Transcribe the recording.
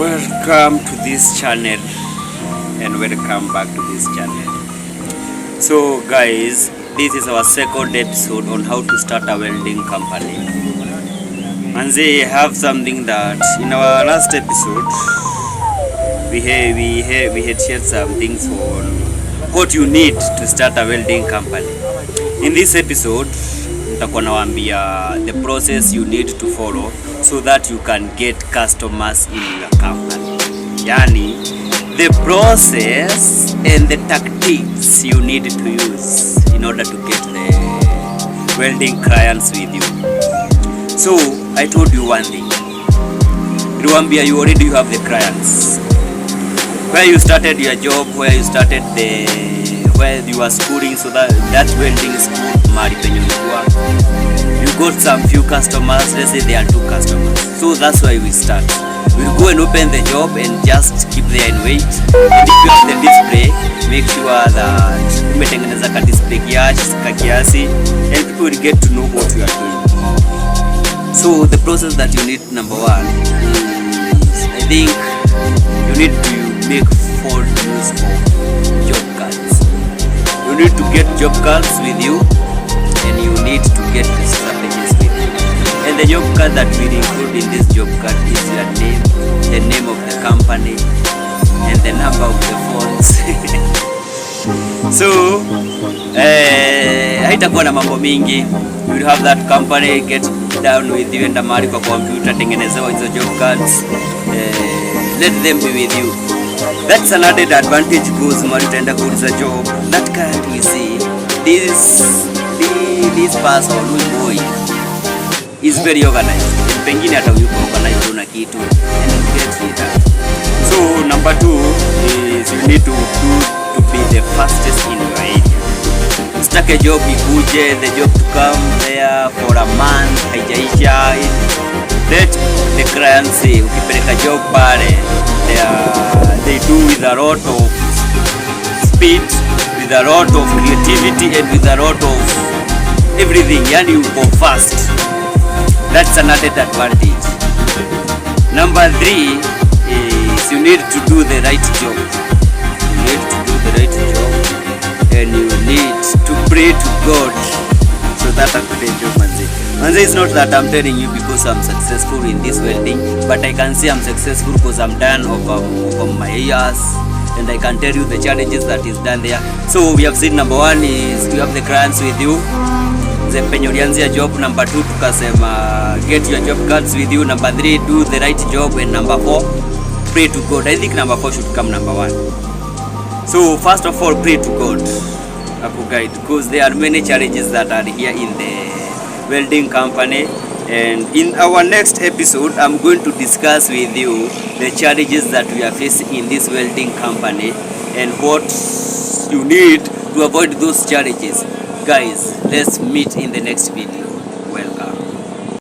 Welcome to this channel and welcome back to this channel. So guys, this is our second episode on how to start a welding company. And they have something that in our last episode we had shared some things on what you need to start a welding company. In this episode nitakuwa nawaambia the process you need to follow so that you can get customers in your company. Yani, the process and the tactics you need to use in order to get the welding clients with you. So, I told you one thing. Niliwaambia you already have the clients. Where you started your job, where you started where you are schooling, so that welding school, mahali penye ulikuwa. You got some few customers, let's say there are 2 customers. So that's why we start. We'll go and open the job and just keep there and wait. And if you have the display, make sure that umetengeneza ka display kiasi and people will get to know what you are doing. So the process that you need, number 1 is, I think you need to make full use of job cards. You need to get job cards with you, and you need to get the strategies with you. And the job card that will include in this job card is your name, the name of the company, and the number of the phones. So haitakuwa na mambo mingi. You will have that company get down with you, enda mahali kwa computer, tengenezewa hizo job cards, let them be with you. That's an added advantage goes mahali utaenda kuuliza job. That card we see this person or boy is very organized. Pengine hata yuko organized na kitu and get it done. So number 2 is you need to be the fastest in your area. Usitake job ikuje, the job to come there for a month haijaisha. Let the client say ukipeleka job pale they do with a lot of speed, with a lot of creativity, and with a lot of everything. Yani you go fast. That's another advantage. Number 3 is you need to do the right job. You need to do the right job, and you need to pray to God so that I could enjoy manze. Manze, it's not that I'm telling you because I'm successful in this welding, but I can say I'm successful because I'm done over my years, and I can tell you the challenges that is done there. So we have seen number 1 is you have the clients with you. Penye ulianzia job. Number 2 tukasema get your job cards with you. Number 3 do the right job, and number 4 pray to God. I think number 4 should come number 1. So first of all, pray to God guide, because there are many challenges that are here in the welding company, and in our next episode I'm going to discuss with you the challenges that we are facing in this welding company and what you need to avoid those challenges. Guys, let's meet in the next video.